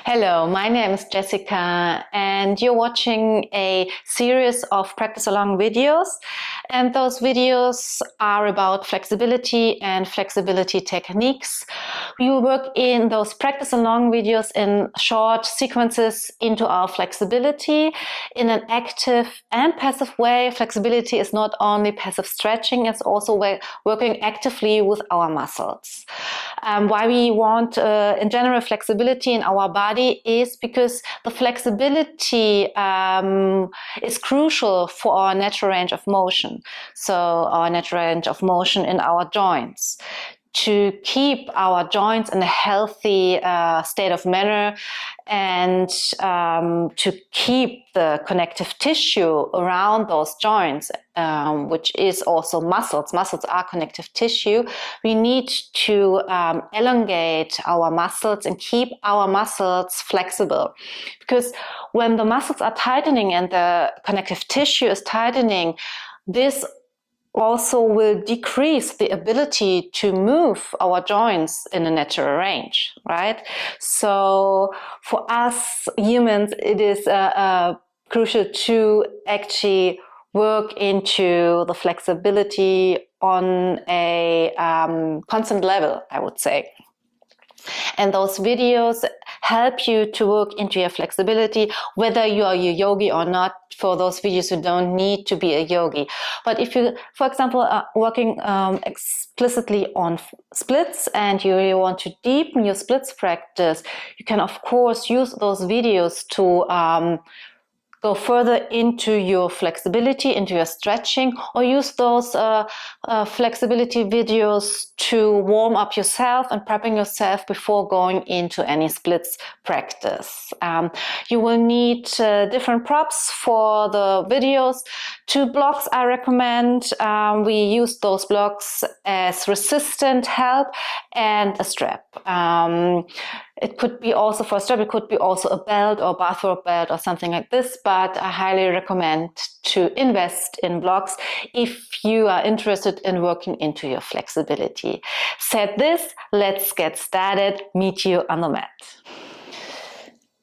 Hello, my name is Jessica and you're watching a series of practice along videos, and those videos are about flexibility and flexibility techniques. We will work in those practice along videos in short sequences into our flexibility in an active and passive way. Flexibility is not only passive stretching, it's also working actively with our muscles. Why we want in general flexibility in our body is because the flexibility is crucial for our natural range of motion. So our natural range of motion in our joints. To keep our joints in a healthy state of manner and to keep the connective tissue around those joints, which is also muscles. Muscles are connective tissue. We need to elongate our muscles and keep our muscles flexible. Because when the muscles are tightening and the connective tissue is tightening, this also will decrease the ability to move our joints in a natural range, right? So for us humans, it is crucial to actually work into the flexibility on a constant level, I would say. And those videos help you to work into your flexibility, whether you are a yogi or not. For those videos, you don't need to be a yogi. But if you, for example, are working explicitly on splits and you really want to deepen your splits practice, you can, of course, use those videos to go further into your flexibility, into your stretching, or use those flexibility videos to warm up yourself and prepping yourself before going into any splits practice. You will need different props for the videos. 2 blocks I recommend. We use those blocks as resistant help and a strap. It could be also for a strap, it could be also a belt or bathrobe belt or something like this, but I highly recommend to invest in blocks if you are interested in working into your flexibility. Said this, let's get started. Meet you on the mat.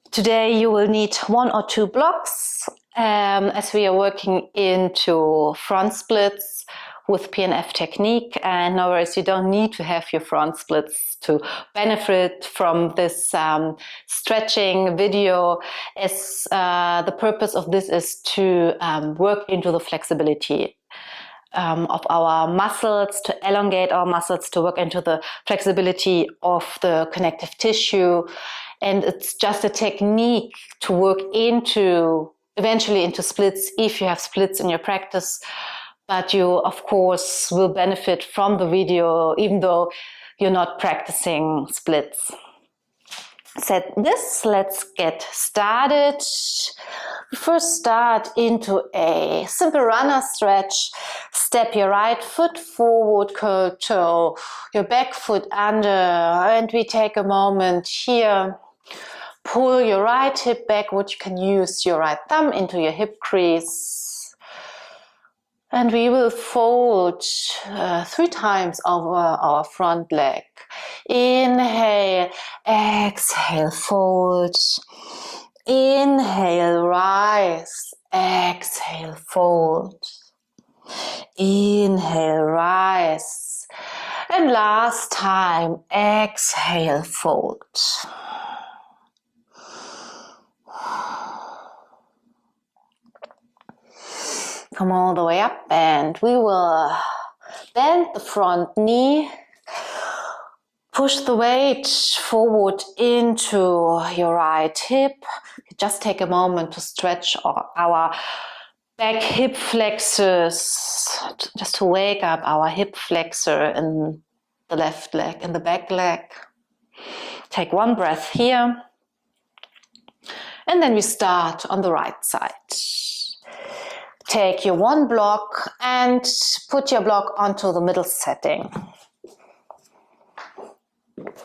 Today you will need 1 or 2 blocks as we are working into front splits with PNF technique, and no worries, you don't need to have your front splits to benefit from this stretching video, as the purpose of this is to work into the flexibility of our muscles, to elongate our muscles, to work into the flexibility of the connective tissue. And it's just a technique to work into, eventually into splits if you have splits in your practice. But you, of course, will benefit from the video even though you're not practicing splits. Said this, let's get started. We first start into a simple runner stretch. Step your right foot forward, curl toe, your back foot under, and we take a moment here. Pull your right hip backward. You can use your right thumb into your hip crease. And we will fold 3 times over our front leg. Inhale, exhale, fold. Inhale, rise, exhale, fold. Inhale, rise. And last time, exhale, fold. Come all the way up, and we will bend the front knee. Push the weight forward into your right hip. Just take a moment to stretch our back hip flexors, just to wake up our hip flexor in the left leg and the back leg. Take 1 breath here. And then we start on the right side. Take your 1 block and put your block onto the middle setting.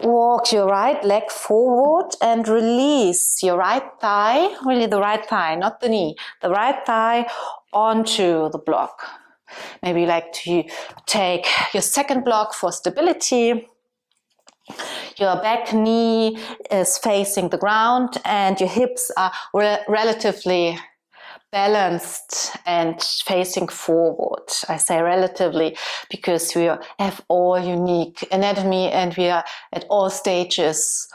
Walk your right leg forward and release your right thigh, really the right thigh, not the knee, the right thigh onto the block. Maybe you like to take your 2nd block for stability. Your back knee is facing the ground and your hips are relatively balanced and facing forward. I say relatively because we have all unique anatomy and we are at all stages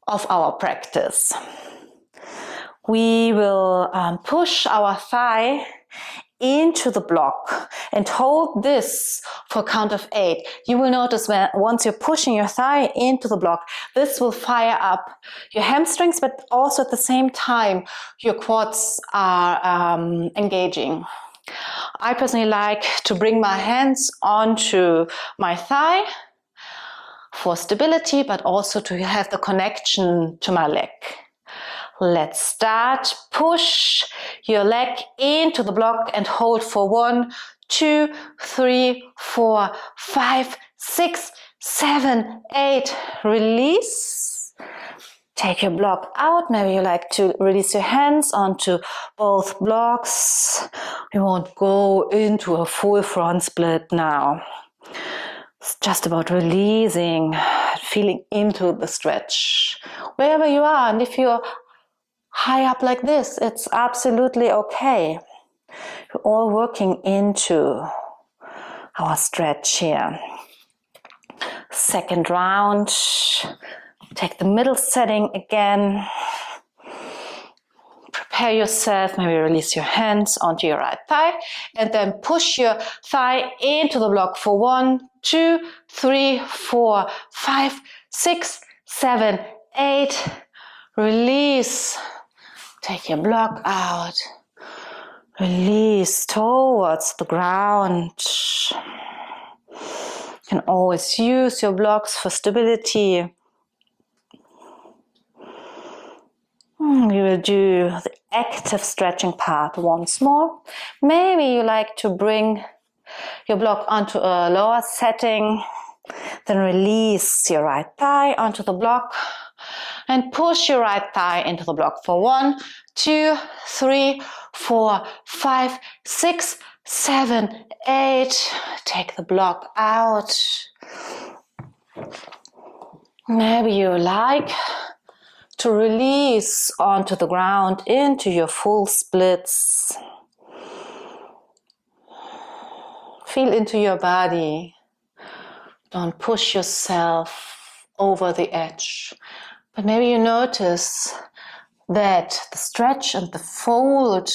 of our practice. We will push our thigh into the block and hold this for a count of 8. You will notice when once you're pushing your thigh into the block, this will fire up your hamstrings, but also at the same time your quads are engaging. I personally like to bring my hands onto my thigh for stability, but also to have the connection to my leg. Let's start. Push your leg into the block and hold for 1, 2, 3, 4, 5, 6, 7, 8. Release. Take your block out. Maybe you like to release your hands onto both blocks. We won't go into a full front split now. It's just about releasing, feeling into the stretch. Wherever you are, and if you're high up like this, it's absolutely okay. We're all working into our stretch here. Second round. Take the middle setting again. Prepare yourself, maybe release your hands onto your right thigh and then push your thigh into the block for 1, 2, 3, 4, 5, 6, 7, 8. Release. Take your block out. Release towards the ground. You can always use your blocks for stability. We will do the active stretching part once more. Maybe you like to bring your block onto a lower setting. Then release your right thigh onto the block. And push your right thigh into the block for 1, 2, 3, 4, 5, 6, 7, 8. Take the block out. Maybe you like to release onto the ground into your full splits. Feel into your body. Don't push yourself over the edge. But maybe you notice that the stretch and the fold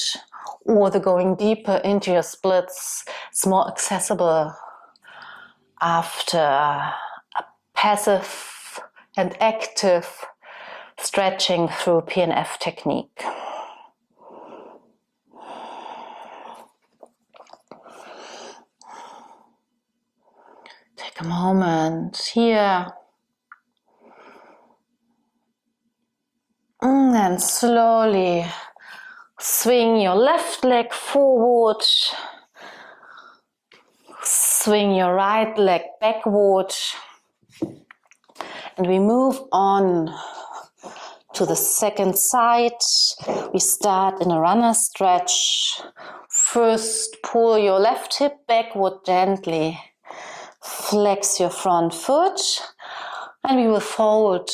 or the going deeper into your splits is more accessible after a passive and active stretching through PNF technique. Take a moment here. And slowly swing your left leg forward. Swing your right leg backward. And we move on to the second side. We start in a runner stretch. First, pull your left hip backward gently. Flex your front foot. And we will fold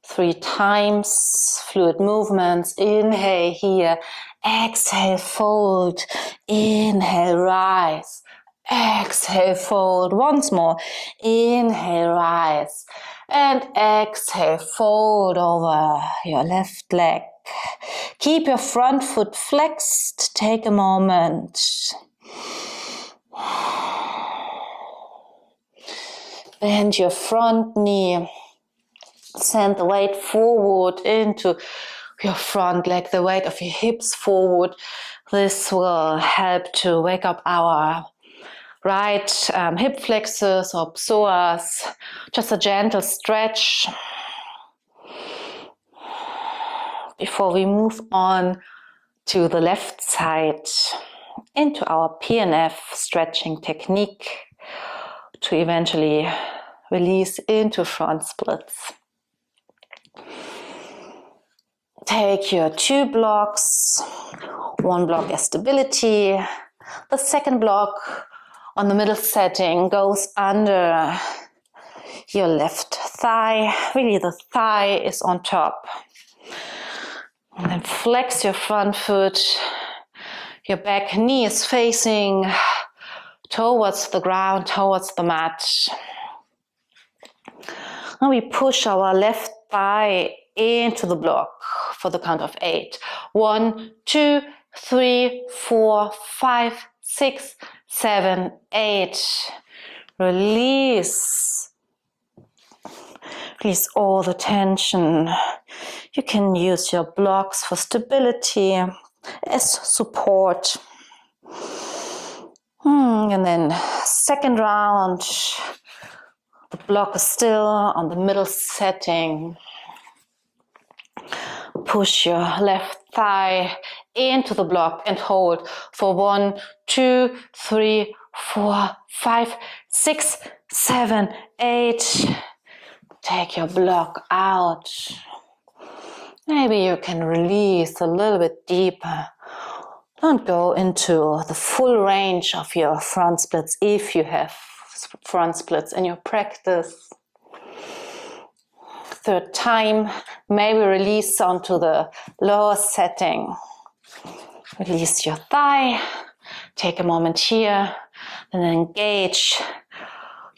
3 times, fluid movements. Inhale here, exhale, fold, inhale, rise, exhale, fold. Once more, inhale, rise, and exhale, fold over your left leg. Keep your front foot flexed. Take a moment. Bend your front knee. Send the weight forward into your front leg, the weight of your hips forward. This will help to wake up our right hip flexors or psoas. Just a gentle stretch before we move on to the left side into our PNF stretching technique to eventually release into front splits. Take your 2 blocks, 1 block as stability. The second block on the middle setting goes under your left thigh, really the thigh is on top. And then flex your front foot. Your back knee is facing towards the ground, towards the mat. Now we push our left thigh into the block for the count of 8. 1, 2, 3, 4, 5, 6, 7, 8. Release. Release all the tension. You can use your blocks for stability as support. And then second round, the block is still on the middle setting. Push your left thigh into the block and hold for 1, 2, 3, 4, 5, 6, 7, 8. Take your block out. Maybe you can release a little bit deeper. Don't go into the full range of your front splits if you have front splits in your practice. Third time, maybe release onto the lower setting. Release your thigh. Take a moment here and engage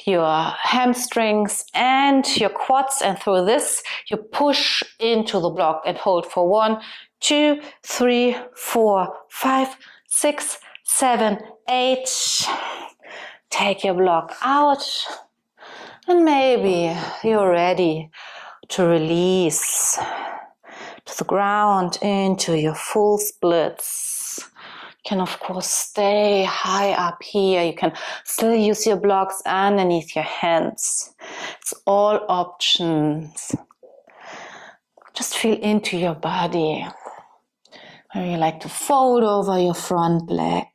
your hamstrings and your quads, and through this you push into the block and hold for 1, 2, 3, 4, 5, 6, 7, 8. Take your block out, and maybe you're ready to release to the ground into your full splits. You can of course stay high up here. You can still use your blocks underneath your hands. It's all options. Just feel into your body. Where you like to fold over your front leg.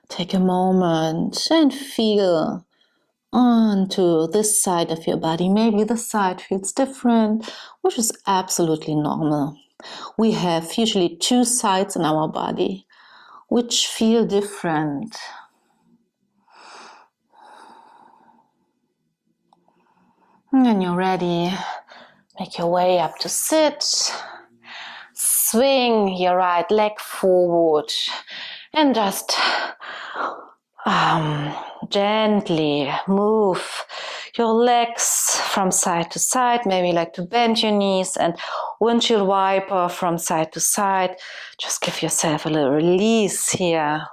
Take a moment and feel onto this side of your body. Maybe this side feels different, which is absolutely normal. We have usually 2 sides in our body which feel different. And when you're ready, make your way up to sit. Swing your right leg forward and just gently move your legs from side to side. Maybe like to bend your knees and windshield wiper from side to side. Just give yourself a little release here.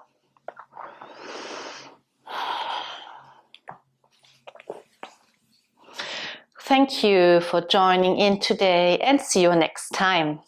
Thank you for joining in today, and see you next time.